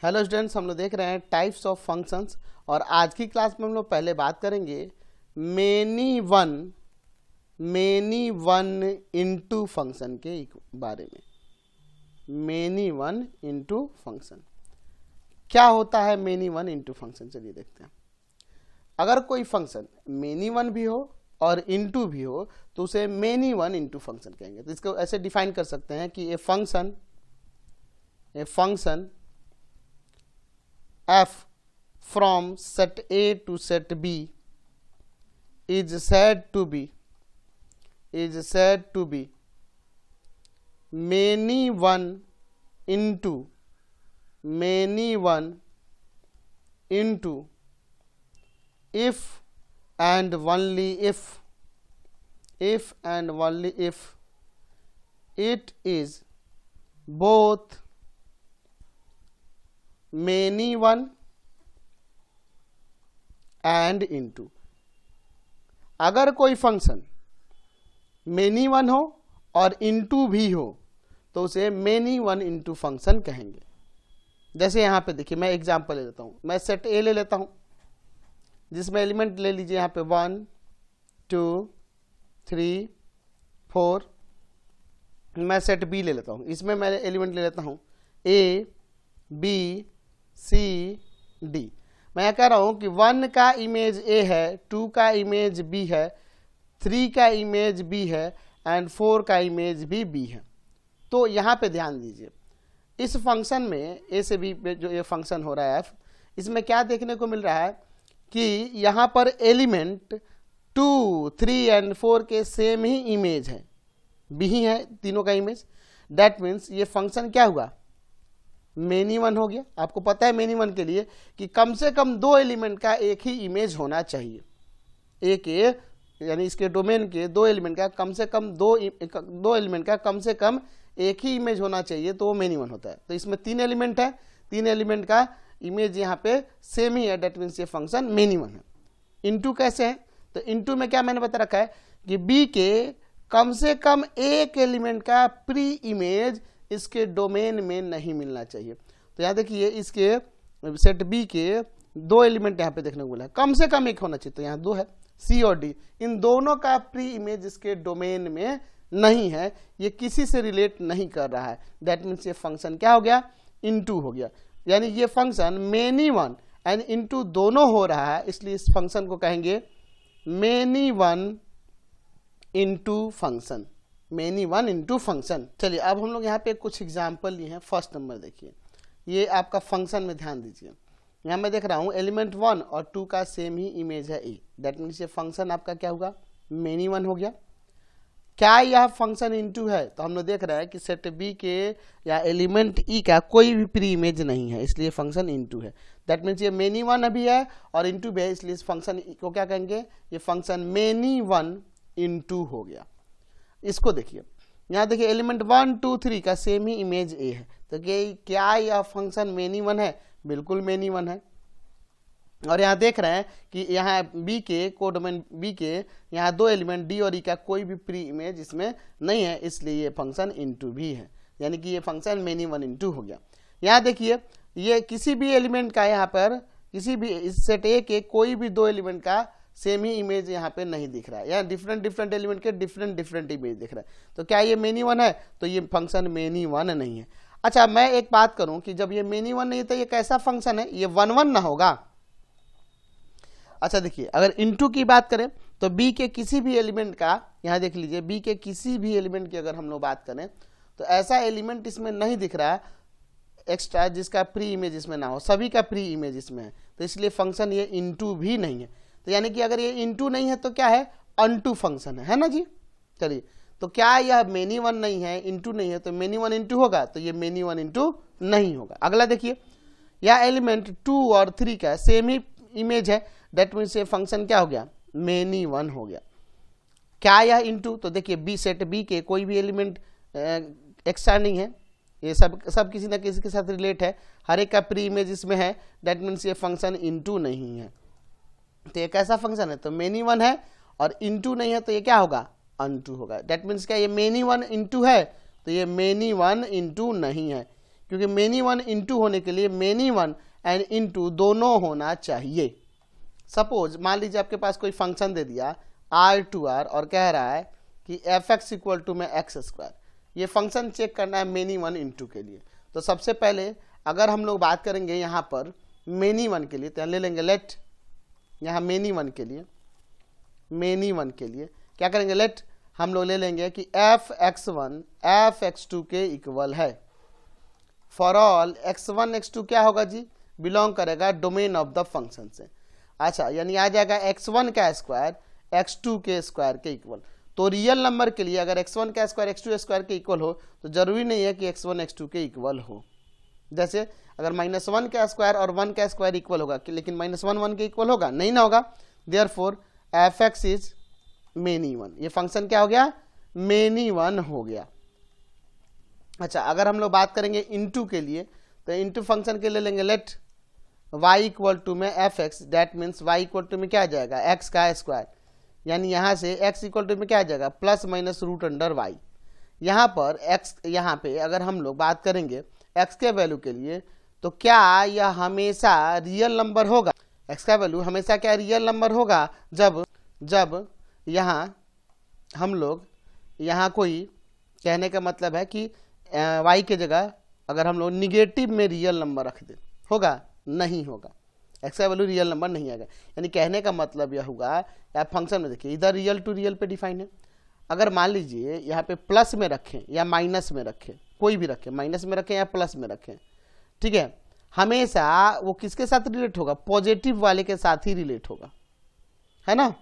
Hello students, हम लोग देख रहे हैं टाइप्स ऑफ फंक्शंस और आज की क्लास में हम लोग पहले बात करेंगे मेनी वन इनटू फंक्शन के बारे में। मेनी वन इनटू फंक्शन क्या होता है? मेनी वन इनटू फंक्शन चलिए देखते हैं। अगर कोई फंक्शन मेनी वन भी हो और इनटू भी हो तो उसे मेनी वन इनटू फंक्शन कहेंगे। तो इसको ऐसे डिफाइन कर सकते हैं कि a function f from set A to set B is said to be many one into if and only if it is both many one and into. अगर कोई फंक्शन मेनी वन हो और into भी हो तो उसे many one into function कहेंगे। जैसे यहां पे देखिए, मैं एग्जांपल ले लेता हूं। मैं सेट ए ले लेता हूं जिसमें एलिमेंट ले लीजिए यहां पे 1 2 3 4। मैं सेट बी ले लेता हूं, इसमें मैं एलिमेंट ले लेता हूं ए बी सी डी। मैं कह रहा हूं कि 1 का इमेज ए है, 2 का इमेज बी है, 3 का इमेज बी है एंड 4 का इमेज भी बी है। तो यहां पे ध्यान दीजिए, इस फंक्शन में ए से बी पे जो ये फंक्शन हो रहा है एफ, इसमें क्या देखने को मिल रहा है कि यहां पर एलिमेंट 2 3 एंड 4 के सेम ही इमेज है, बी ही है तीनों का इमेज। दैट मीन्स ये फंक्शन क्या हुआ? मेनी वन हो गया। आपको पता है मेनी वन के लिए कि कम से कम 2 एलिमेंट का एक ही इमेज होना चाहिए। एक यानी इसके डोमेन के 2 एलिमेंट का कम से कम दो एलिमेंट का कम से कम एक ही इमेज होना चाहिए, तो वो मेनी वन होता है। तो इसमें 3 एलिमेंट है, 3 एलिमेंट का इमेज यहाँ पे सेम ही है। डेट मीन्स ये फंक्शन मेनी वन है। इनटू कैसे है? तो इनटू में क्या मैंने बता रखा है कि बी के कम से कम एक एलिमेंट का प्री इमेज इसके डोमेन में नहीं मिलना चाहिए। तो यहाँ देखिए, इसके सेट बी के 2 एलिमेंट यहाँ पे देखने को मिला है, कम से कम एक होना चाहिए। तो यहाँ 2 है, सी और डी, इन दोनों का प्री इमेज इसके डोमेन में नहीं है, ये किसी से रिलेट नहीं कर रहा है। दैट मीन्स ये फंक्शन क्या हो गया? इनटू हो गया। यानी ये function many one and into दोनों हो रहा है, इसलिए इस फंक्शन को कहेंगे many one into function. Many one into function. चलिए अब हम लोग यहाँ पे कुछ एग्जाम्पल लिए हैं। फर्स्ट नंबर देखिए, ये आपका फंक्शन में ध्यान दीजिए। यहाँ मैं देख रहा हूँ एलिमेंट 1 और 2 का सेम ही इमेज है ए। दैट मीन्स ये फंक्शन आपका क्या होगा? मेनी वन हो गया। क्या यह फंक्शन इनटू है? तो हम लोग देख रहे हैं कि सेट बी के या एलिमेंट ई का कोई भी प्री इमेज नहीं है, इसलिए फंक्शन इनटू है। दैट मीन्स ये मेनी वन अभी है और इनटू भी है, इसलिए इस फंक्शन को क्या कहेंगे? ये फंक्शन मेनी वन इनटू हो गया। इसको देखिए, यहाँ देखिए एलिमेंट 1 2 3 का सेम ही इमेज ए है। तो क्या यह फंक्शन मेनी वन है? बिल्कुल मेनी वन है। और यहाँ देख रहे हैं कि यहाँ बी के कोडोमेन बी के यहाँ 2 एलिमेंट डी और ई का कोई भी प्री इमेज इसमें नहीं है, इसलिए ये फंक्शन इनटू भी है। यानी कि ये फंक्शन मेनी वन इनटू हो गया। यहाँ देखिए, ये किसी भी एलिमेंट का यहाँ पर किसी भी इस सेट ए के कोई भी 2 एलिमेंट का सेम ही इमेज यहाँ पे नहीं दिख रहा है, या डिफरेंट एलिमेंट के डिफरेंट इमेज दिख रहा है। तो क्या ये मेनी वन है? तो ये फंक्शन मेनी वन नहीं है। अच्छा, मैं एक बात करूं कि जब ये मेनी वन नहीं है तो ये कैसा फंक्शन है? ये 1 1 ना होगा। अच्छा देखिए, अगर इनटू की बात करें तो बी के किसी भी एलिमेंट का, यहाँ देख लीजिए, बी के किसी भी एलिमेंट की अगर हम लोग बात करें तो ऐसा एलिमेंट इसमें नहीं दिख रहा है एक्स्ट्रा जिसका प्री इमेज इसमें ना हो, सभी का प्री इमेज इसमें है। तो इसलिए फंक्शन ये इनटू भी नहीं है। तो यानी कि अगर ये इनटू नहीं है तो क्या है? अनटू फंक्शन है ना जी। चलिए, तो क्या यह मेनी वन नहीं है, इनटू नहीं है, तो मेनी वन इनटू होगा? तो ये मेनी वन इनटू नहीं होगा। अगला देखिए, यह एलिमेंट 2 और 3 का सेम ही इमेज है। दैट मीन्स ये फंक्शन क्या हो गया? मेनी वन हो गया। क्या यह इनटू? तो देखिए, बी सेट बी के कोई भी एलिमेंट एक्स्ट्रा नहीं है, ये सब किसी ना किसी के साथ रिलेट है, हर एक का प्री इमेज इसमें है। दैट मीन्स ये फंक्शन इनटू नहीं है। तो ये कैसा फंक्शन है? तो मेनी वन है और इनटू नहीं है, तो ये क्या होगा? अनटू होगा। दैट मीन्स क्या ये मेनी वन इनटू है? तो ये मेनी वन इनटू नहीं है। क्योंकि मेनी वन इंटू होने के लिए मेनी वन एंड इंटू दोनों होना चाहिए। सपोज मान लीजिए आपके पास कोई फंक्शन दे दिया R2R और कह रहा है कि fx इक्वल टू में एक्स स्क्वायर, ये फंक्शन चेक करना है मेनी वन इंटू के लिए। तो सबसे पहले अगर हम लोग बात करेंगे यहाँ पर मेनी वन के लिए, तो ले लेंगे लेट, यहाँ मेनी वन के लिए क्या करेंगे, लेट हम लोग ले लेंगे कि fx1 fx2 के इक्वल है। फॉर ऑल x1 x2 क्या होगा जी, बिलोंग करेगा डोमेन ऑफ द फंक्शन से। अच्छा, यानी आ जाएगा x1 का स्क्वायर x2 के स्क्वायर के इक्वल। तो रियल नंबर के लिए अगर x1 का स्क्वायर x2 स्क्वायर के इक्वल हो तो जरूरी नहीं है कि x1 x2 के इक्वल हो। जैसे अगर -1 का स्क्वायर और 1 का स्क्वायर इक्वल होगा, लेकिन -1 1 के इक्वल होगा, नहीं ना होगा। Therefore fx is many one, ये फंक्शन क्या हो गया, मेनी वन हो गया। अच्छा, अगर हम लोग बात करेंगे इनटू के लिए, तो इनटू फंक्शन के लिए लेंगे लेट y इक्वल टू में fx, that means y equal to में क्या आ जाएगा, x का स्क्वायर, यानी यहाँ से x इक्वल टू में क्या आ जाएगा, plus minus root under y। यहाँ पर x, यहाँ पे अगर हम लोग बात करेंगे x के वैल्यू के लिए, तो क्या यह हमेशा रियल नंबर होगा, x का वैल्यू हमेशा क्या रियल नंबर होगा, जब यहाँ हम लोग यहाँ कोई, कहने का मतलब है कि y के जगह अगर हम लोग निगेटिव में रियल नंबर रख दें, होगा, नहीं होगा, x का वैल्यू रियल नंबर नहीं आएगा। यानी कहने का मतलब यह होगा, या फंक्शन में देखिए इधर रियल टू रियल पे डिफाइन है। अगर मान लीजिए यहाँ पे प्लस में रखें या माइनस में रखें, कोई भी रखें, माइनस में रखें या प्लस में रखें, ठीक है, हमेशा वो किसके साथ रिलेट होगा, पॉजिटिव वाले के साथ ही रिलेट होगा, है ना,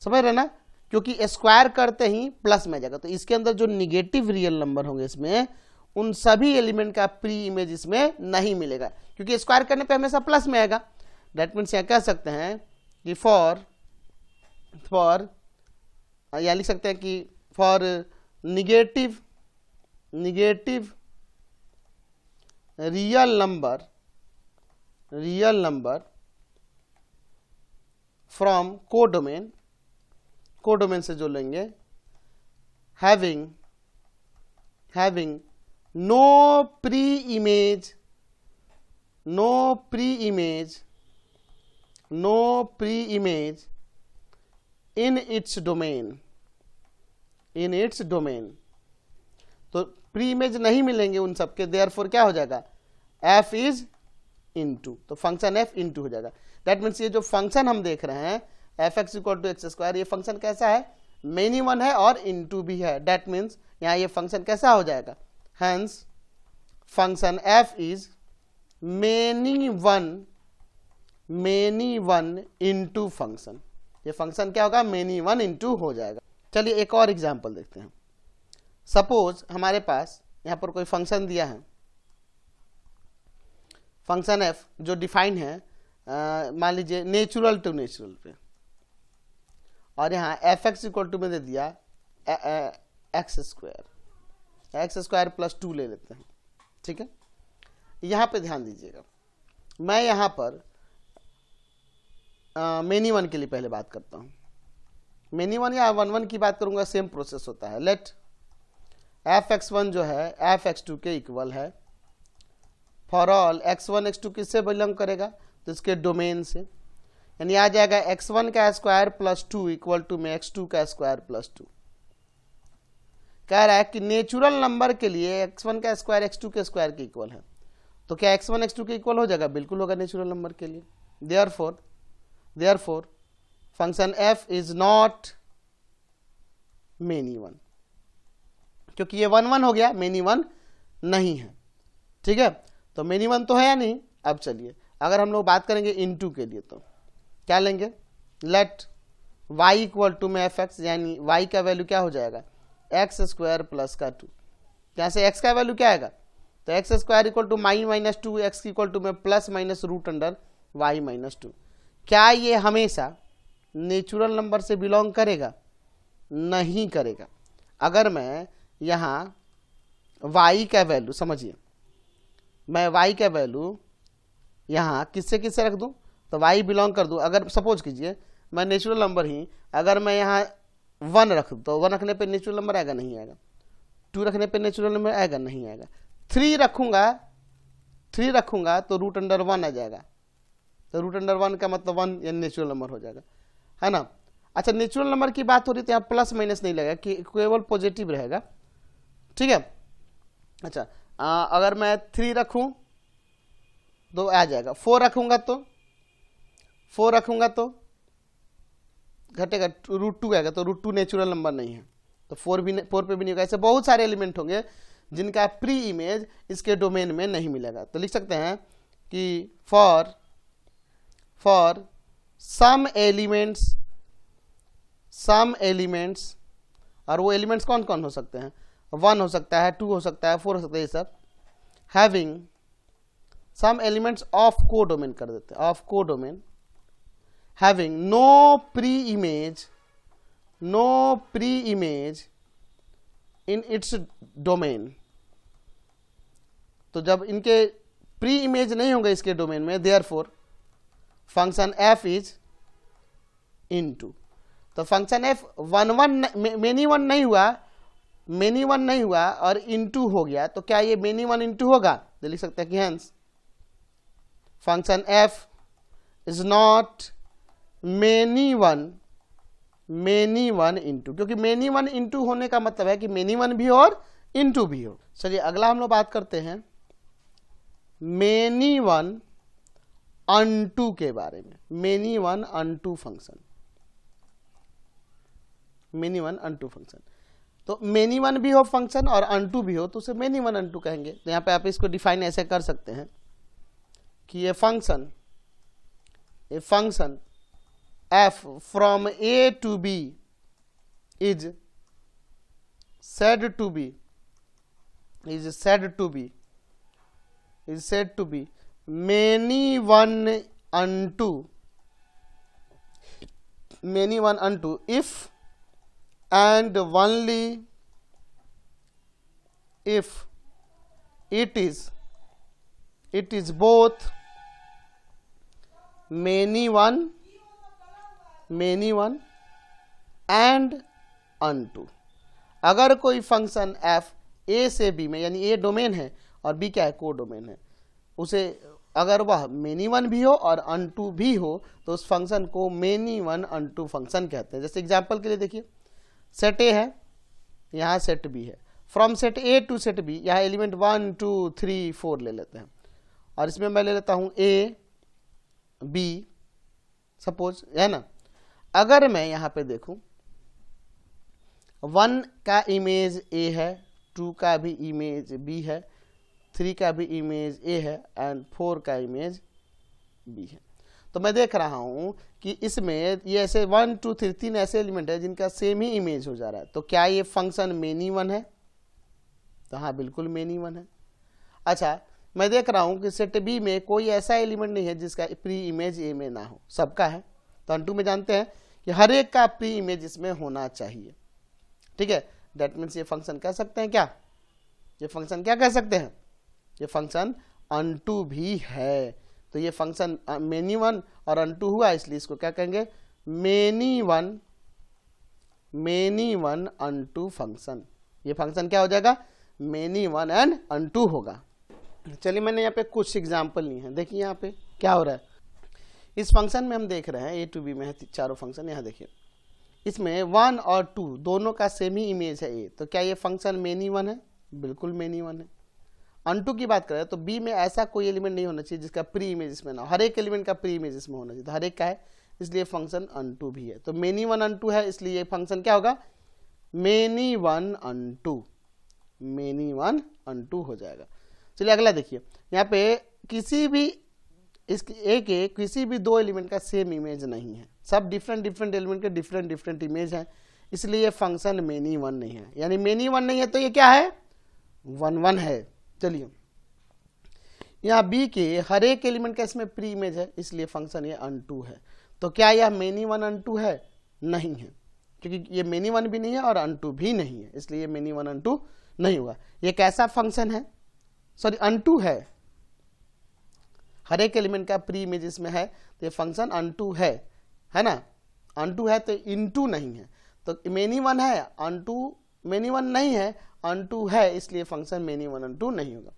समझ रहे ना, क्योंकि स्क्वायर करते ही प्लस में जाएगा। तो इसके अंदर जो निगेटिव रियल नंबर होंगे इसमें, उन सभी एलिमेंट का प्री इमेज इसमें नहीं मिलेगा, क्योंकि स्क्वायर करने पे हमेशा प्लस में आएगा। दैट मीन्स यहाँ कह सकते हैं कि फॉर या लिख सकते हैं कि for negative real number from codomain से जो लेंगे, having no pre image in its domain, तो प्री इमेज नहीं मिलेंगे उन सबके, देयरफॉर क्या हो जाएगा, f इज इनटू, तो फंक्शन f इनटू हो जाएगा। दैट मीन्स ये जो फंक्शन हम देख रहे हैं fx equal to x square, ये फंक्शन कैसा है, मेनी वन है और इनटू भी है। दैट मीन्स यहाँ ये फंक्शन कैसा हो जाएगा, hence function f is many one into function, ये फंक्शन क्या होगा, मेनी वन इनटू हो जाएगा। चलिए एक और एग्जांपल देखते हैं। सपोज हमारे पास यहाँ पर कोई फंक्शन दिया है, फंक्शन f जो डिफाइन है मान लीजिए नेचुरल टू नेचुरल पे, और यहाँ fx इक्वल टू में दे दिया एक्स स्क्वायर प्लस 2 ले लेते हैं, ठीक है। यहाँ पे ध्यान दीजिएगा, मैं यहाँ पर मेनी वन के लिए पहले बात करता हूँ। मेनी वन या 1 की बात करूँगा, सेम प्रोसेस होता है। लेट fx1 जो है fx2 के इक्वल है। फॉर ऑल x1 x2 किससे बिलोंग करेगा, तो इसके डोमेन से, यानी आ जाएगा x1 का स्क्वायर प्लस 2 इक्वल टू में x2 का स्क्वायर प्लस 2। कह रहा है कि नेचुरल नंबर के लिए x1 का स्क्वायर x2 के स्क्वायर के इक्वल है, तो क्या x1 x2 के इक्वल हो जाएगा, बिल्कुल होगा नेचुरल नंबर के लिए। Therefore function f is not many one, क्योंकि ये 1 1 हो गया, मेनी वन नहीं है, ठीक है। तो मेनी वन तो है या नहीं। अब चलिए अगर हम लोग बात करेंगे इनटू के लिए, तो क्या लेंगे, लेट y इक्वल टू में fx, यानी y का वैल्यू क्या हो जाएगा, एक्स स्क्वायर प्लस का 2। यहाँ से x का वैल्यू क्या आएगा, तो x square equal to minus 2, x equal to में plus minus root under y minus 2। क्या ये हमेशा नेचुरल नंबर से बिलोंग करेगा, नहीं करेगा। अगर मैं यहाँ y का वैल्यू, समझिए मैं y का वैल्यू यहाँ किससे रख दूँ, तो y बिलोंग कर दूँ। अगर सपोज कीजिए मैं नेचुरल नंबर ही, अगर मैं यहाँ 1 रख दूँ, तो 1 रखने पे नेचुरल नंबर आएगा, नहीं आएगा। 2 रखने पे नेचुरल नंबर आएगा, नहीं आएगा। 3 रखूंगा तो रूट अंडर 1 आ जाएगा, तो रूट अंडर 1 का मतलब 1 यानी नेचुरल नंबर हो जाएगा, है ना। अच्छा, नेचुरल नंबर की बात हो रही है तो यहाँ प्लस माइनस नहीं लगेगा, कि केवल पॉजिटिव रहेगा, ठीक है। अच्छा, अगर मैं 3 रखूं तो आ जाएगा, 4 रखूंगा तो घटेगा, रूट 2 आएगा, तो रूट 2 नेचुरल नंबर नहीं है, तो 4 पे भी नहीं होगा। ऐसे बहुत सारे एलिमेंट होंगे जिनका प्री इमेज इसके डोमेन में नहीं मिलेगा। तो लिख सकते हैं कि फॉर सम एलिमेंट्स, और वो एलिमेंट्स कौन कौन हो सकते हैं, 1 हो सकता है, 2 हो सकता है, 4 हो सकता है, ये सब having some elements of codomain कर देते हैं, of codomain having no pre-image in its domain। तो जब इनके प्री इमेज नहीं होंगे इसके डोमेन में, therefore function f is into. तो फंक्शन f मेनी वन नहीं हुआ और इनटू हो गया, तो क्या ये मेनी वन इनटू होगा? तो लिख सकते हैं कि hence function f is not many one into, क्योंकि मेनी वन इंटू होने का मतलब है कि मेनी वन भी हो और इंटू भी हो। चलिए अगला हम लोग बात करते हैं मेनी वन अनटू के बारे में। Many one unto function, many one unto function, तो मेनी वन भी हो फंक्शन और अनटू भी हो तो उसे मेनी वन अनटू कहेंगे। तो यहाँ पे आप इसको डिफाइन ऐसे कर सकते हैं कि ये function f from a to b is said to be many one unto if and only if it is both many one and unto. अगर कोई फंक्शन f a से b में, यानी a डोमेन है और b क्या है, को डोमेन है, उसे अगर वह मेनी वन भी हो और अनटू भी हो तो उस फंक्शन को मेनी वन अनटू फंक्शन कहते हैं। जैसे एग्जांपल के लिए देखिए, सेट a है, यहाँ सेट b है, from set a to set b, यहाँ एलिमेंट 1 2 3 4 ले लेते हैं, और इसमें मैं ले लेता हूँ a b सपोज, है ना। अगर मैं यहाँ पे देखूं 1 का इमेज a है, 2 का भी इमेज b है, 3 का भी इमेज a है एंड 4 का इमेज b है, तो मैं देख रहा हूं कि इसमें ये ऐसे 1 2 3 ऐसे एलिमेंट है जिनका सेम ही इमेज हो जा रहा है। तो क्या ये फंक्शन मेनी वन है? तो हाँ, बिल्कुल मेनी वन है। अच्छा, मैं देख रहा हूं कि सेट b में कोई ऐसा एलिमेंट नहीं है जिसका प्री इमेज a में ना हो, सबका है। तो अनटू में जानते हैं कि हर एक का प्री इमेज इसमें होना चाहिए, ठीक है। दैट मीन्स ये फंक्शन कह सकते हैं क्या, ये फंक्शन क्या कह सकते हैं, ये फंक्शन अनटू भी है। तो ये फंक्शन मेनी वन और अनटू हुआ, इसलिए इसको क्या कहेंगे, मेनी वन अनटू फंक्शन। ये फंक्शन क्या हो जाएगा, मेनी वन एंड अनटू होगा। चलिए मैंने यहाँ पे कुछ एग्जाम्पल ली हैं, देखिए यहाँ पे क्या हो रहा है। इस फंक्शन में हम देख रहे हैं a to b में है चारों फंक्शन, यहाँ देखिए इसमें 1 और 2 दोनों का सेम ही इमेज है a, तो क्या ये फंक्शन मेनी वन है? बिल्कुल मेनी वन है। अनटू की बात करें तो b में ऐसा कोई एलिमेंट नहीं होना चाहिए जिसका प्री इमेज इसमें ना हो, हर एक एलिमेंट का प्री इमेज इसमें होना चाहिए, तो हर एक का है, इसलिए फंक्शन अनटू भी है। तो मेनी वन अनटू है, इसलिए ये फंक्शन क्या होगा, मेनी वन अनटू हो जाएगा। चलिए अगला देखिए, यहाँ पे किसी भी किसी भी 2 एलिमेंट का सेम इमेज नहीं है, सब डिफरेंट एलिमेंट के डिफरेंट इमेज हैं, इसलिए ये फंक्शन मेनी वन नहीं है। यानी मेनी वन नहीं है तो ये क्या है, 1 है। चलिए यहाँ b के हर एक एलिमेंट का इसमें प्री इमेज है, इसलिए फंक्शन ये अनटू है। तो क्या यह मेनी वन अनटू है? नहीं है, क्योंकि ये मेनी वन भी नहीं है और अनटू भी नहीं है, इसलिए ये मेनी वन अनटू नहीं हुआ। ये कैसा फंक्शन है, सॉरी अनटू है, हर एक एलिमेंट का प्री इमेज इसमें है, तो ये फंक्शन अनटू है ना। अनटू है तो इनटू नहीं है, तो मेनी वन है, अनटू मेनी वन नहीं है अनटू है, इसलिए फंक्शन मेनी वन अनटू नहीं होगा।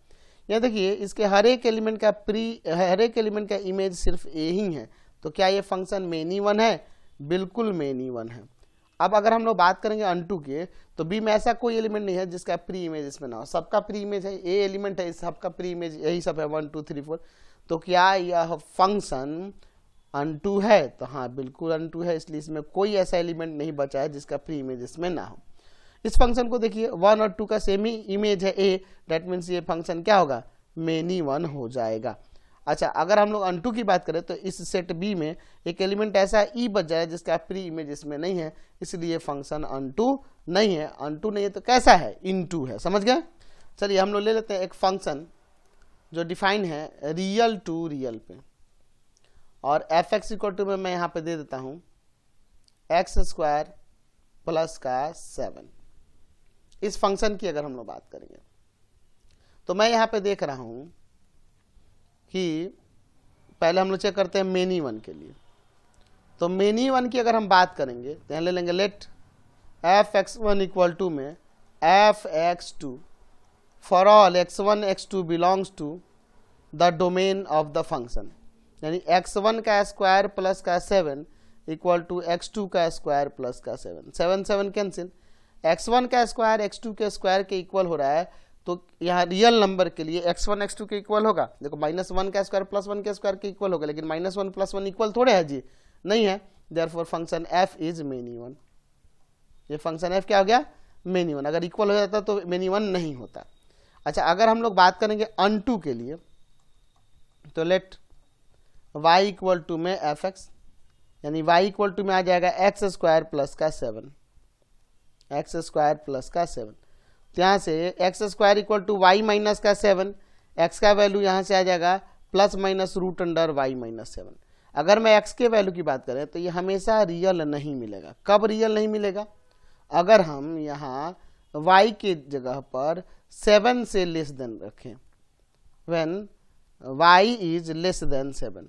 यहाँ देखिए इसके हर एक एलिमेंट का इमेज सिर्फ ए ही है, तो क्या ये फंक्शन मेनी वन है? बिल्कुल मेनी वन है। अब अगर हम लोग बात करेंगे अनटू के, तो बी में ऐसा कोई एलिमेंट नहीं है जिसका प्री इमेज इसमें ना हो, सबका प्री इमेज है, ए एलिमेंट है, सबका प्री इमेज यही सब है 1 2 3 4। तो क्या यह फंक्शन अनटू है? तो हाँ बिल्कुल अनटू है, इसलिए इसमें कोई ऐसा एलिमेंट नहीं बचा है जिसका प्री इमेज इसमें ना हो। इस फंक्शन को देखिए 1 और 2 का सेम ही इमेज है ए, दैट मीन्स ये फंक्शन क्या होगा? मेनी वन हो जाएगा। अच्छा, अगर हम लोग अनटू की बात करें तो इस सेट बी में एक एलिमेंट ऐसा ई बच जाए जिसका प्री इमेज इसमें नहीं है, इसलिए फंक्शन अनटू नहीं है। अनटू नहीं है तो कैसा है? इनटू है। समझ गए? चलिए हम लोग ले लेते हैं एक फंक्शन जो डिफाइन है रियल टू रियल पे, और एफ एक्स इक्वल टू में मैं यहाँ पे दे देता हूँ एक्स स्क्वायर प्लस का 7। इस फंक्शन की अगर हम लोग बात करेंगे तो मैं यहाँ पे देख रहा हूँ कि पहले हम लोग चेक करते हैं मेनी वन के लिए। तो मेनी वन की अगर हम बात करेंगे तो यहाँ ले लेंगे let f x one equal to में f x two for all x1 x2 belongs to the domain of the function, यानी x1 का स्क्वायर प्लस का 7 इक्वल टू x2 का स्क्वायर प्लस का 7, 7 7 कैंसिल, x1 का स्क्वायर x2 के square के equal हो रहा है, तो यहाँ रियल नंबर के लिए x1 x2 के इक्वल होगा। देखो -1 का स्क्वायर प्लस 1 के स्क्वायर के इक्वल होगा, लेकिन -1 + 1 इक्वल थोड़े है जी, नहीं है। Therefore function f is many one. ये फंक्शन f क्या हो गया? Many one. अगर इक्वल हो जाता तो मेनी वन नहीं होता। अच्छा, अगर हम लोग बात करेंगे अनटू के लिए तो लेट y इक्वल टू में एफ एक्स, यानी y इक्वल टू में आ जाएगा एक्स स्क्वायर प्लस का 7, एक्स स्क्वायर प्लस का 7। तो यहाँ से x square equal to y minus का 7, एक्स का वैल्यू यहाँ से आ जाएगा plus minus root under y minus 7। अगर मैं एक्स के वैल्यू की बात करें तो ये हमेशा रियल नहीं मिलेगा। कब रियल नहीं मिलेगा? अगर हम यहाँ y के जगह पर 7 से लेस देन रखें, when y is less than 7,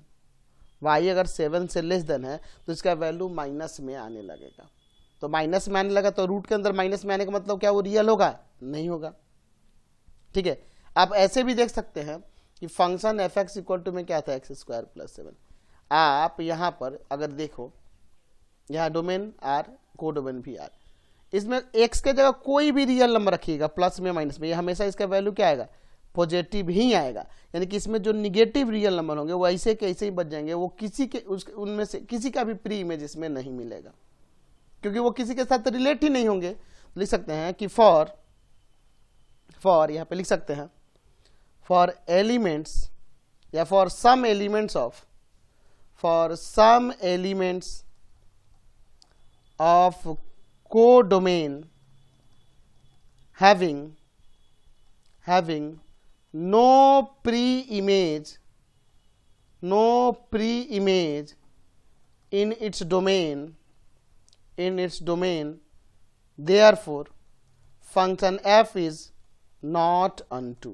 y अगर 7 से लेस देन है तो इसका वैल्यू माइनस में आने लगेगा। तो माइनस में आने लगा तो रूट के अंदर माइनस में आने का मतलब क्या वो रियल होगा? नहीं होगा। ठीक है, आप ऐसे भी देख सकते हैं कि function f x equal to में क्या था? X square plus 7। आप यहाँ पर अगर देखो, यहाँ डोमेन आर, को डोमेन भी आर, इसमें एक्स के जगह कोई भी रियल नंबर रखिएगा प्लस में माइनस में, ये हमेशा इसका वैल्यू क्या आएगा? पॉजिटिव ही आएगा। यानी कि इसमें जो निगेटिव रियल नंबर होंगे वो ऐसे के ऐसे ही बच जाएंगे, वो किसी के उनमें से किसी का भी प्री इमेज इसमें नहीं मिलेगा, क्योंकि वो किसी के साथ रिलेट ही नहीं होंगे। लिख सकते हैं कि फॉर यहाँ पे लिख सकते हैं फॉर एलिमेंट्स या for some elements of codomain having no pre-image in its domain, therefore function f is not unto।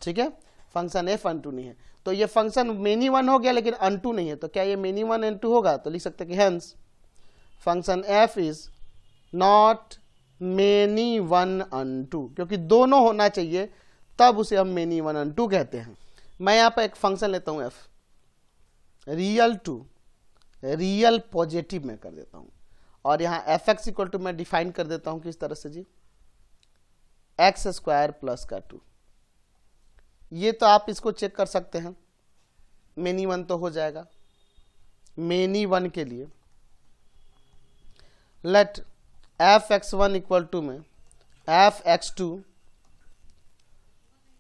ठीक है, फंक्शन f अनटू नहीं है। तो ये फंक्शन मेनी वन हो गया लेकिन अनटू नहीं है, तो क्या ये मेनी वन अनटू होगा? तो लिख सकते हैं कि hence function f is not many one unto, क्योंकि दोनों होना चाहिए तब उसे हम मेनी वन अनटू कहते हैं। मैं यहाँ पर एक फंक्शन लेता हूँ f, real to real positive में कर देता हूँ, और यहाँ एफ एक्स इक्वल टू मैं डिफाइन कर देता हूँ किस तरह से जी? एक्स स्क्वायर प्लस का 2। ये तो आप इसको चेक कर सकते हैं, मेनी वन तो हो जाएगा। मेनी वन के लिए let f x one equal to में एफ एक्स टू,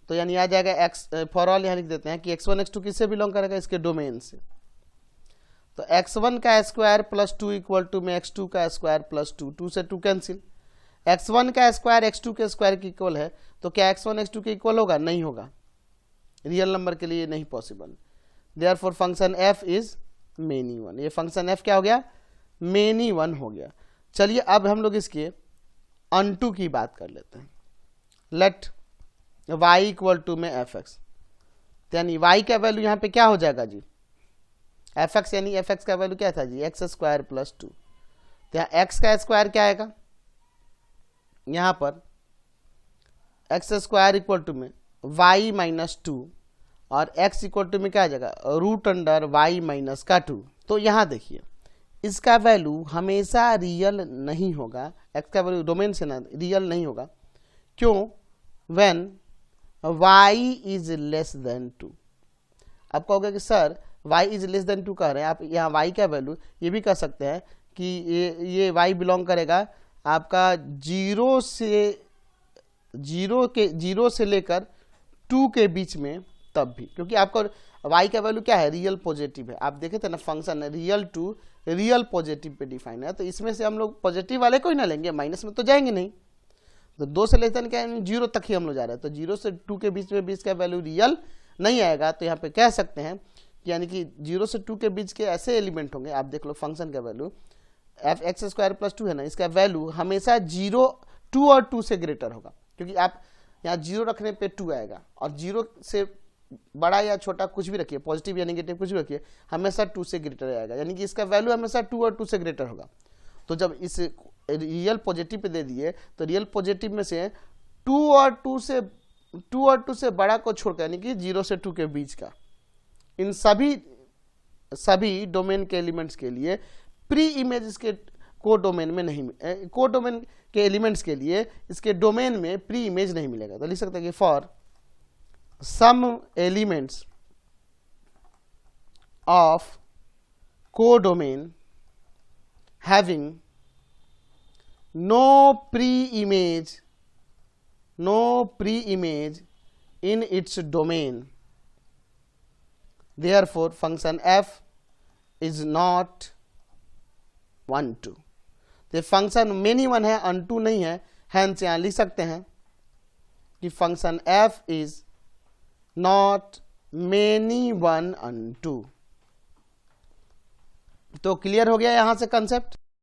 तो यानी आ जाएगा एक्स, फॉर ऑल यहाँ लिख देते हैं कि x1 x2 किससे बिलोंग करेगा? इसके डोमेन से। तो x1 का स्क्वायर प्लस 2 इक्वल टू में x2 का स्क्वायर प्लस 2, 2 से 2 कैंसिल, x1 का स्क्वायर x2 के स्क्वायर के इक्वल है, तो क्या x1 x2 के इक्वल होगा? नहीं होगा, रियल नंबर के लिए नहीं possible. Therefore function f is many one. ये फंक्शन f क्या हो गया? मेनी वन हो गया। चलिए अब हम लोग इसके अनटू की बात कर लेते हैं। लेट y इक्वल टू में एफ एक्स, यानी y का वैल्यू यहाँ पे क्या हो जाएगा जी? एफ एक्स, यानी एफ एक्स का वैल्यू क्या था जी? X square plus 2। तो यहाँ एक्स का स्क्वायर क्या आएगा? यहाँ पर एक्स स्क्वायर इक्वल टू में वाई माइनस टू और x इक्वल टू में क्या आ जाएगा रूट अंडर वाई माइनस का 2। तो यहाँ देखिए इसका वैल्यू हमेशा रियल नहीं होगा, x का वैल्यू डोमेन से ना रियल नहीं होगा। क्यों? When y is less than 2। आप कहोगे कि sir y is less than 2 कह रहे हैं आप, यहाँ y का वैल्यू ये भी कह सकते हैं कि ये y बिलोंग करेगा आपका जीरो से लेकर 2 के बीच में, तब भी, क्योंकि आपका y का वैल्यू क्या है रियल पॉजिटिव है। आप देखे थे ना function real to real positive पे डिफाइन है, तो इसमें से हम लोग पॉजिटिव वाले को ही ना लेंगे, माइनस में तो जाएंगे नहीं। तो 2 से लेस देन क्या है 0 तक ही हम लोग जा रहे हैं, तो 0 से 2 के बीच में भी इसका वैल्यू रियल नहीं आएगा। तो यहाँ पे कह सकते हैं यानी कि 0 से 2 के बीच के ऐसे एलिमेंट होंगे, आप देख लो फंक्शन का value F x square plus 2 है ना, इसका वैल्यू हमेशा 0 2 और 2 से ग्रेटर होगा, क्योंकि आप यहाँ 0 रखने पे 2 आएगा, और 0 से बड़ा या छोटा कुछ भी रखिए, पॉजिटिव या नेगेटिव कुछ भी रखिए, हमेशा 2 से ग्रेटर आएगा, यानी कि इसका वैल्यू हमेशा 2 और 2 से ग्रेटर होगा। तो जब इस रियल पॉजिटिव पे दे दिए तो रियल पॉजिटिव में से 2 और 2 से बड़ा को छोड़कर, यानी कि 0 से 2 के बीच का, इन सभी डोमेन के एलिमेंट्स के लिए प्री इमेज इसके को डोमेन में नहीं, को डोमेन के एलिमेंट्स के लिए इसके डोमेन में प्री इमेज नहीं मिलेगा। तो लिख सकते हैं कि for some elements of codomain having no pre image in its domain, therefore function f is not 1 2। तो फंक्शन मेनी वन है अनटू नहीं है, हैंस यहाँ लिख सकते हैं कि function f is not many one unto. तो क्लियर हो गया यहां से कंसेप्ट।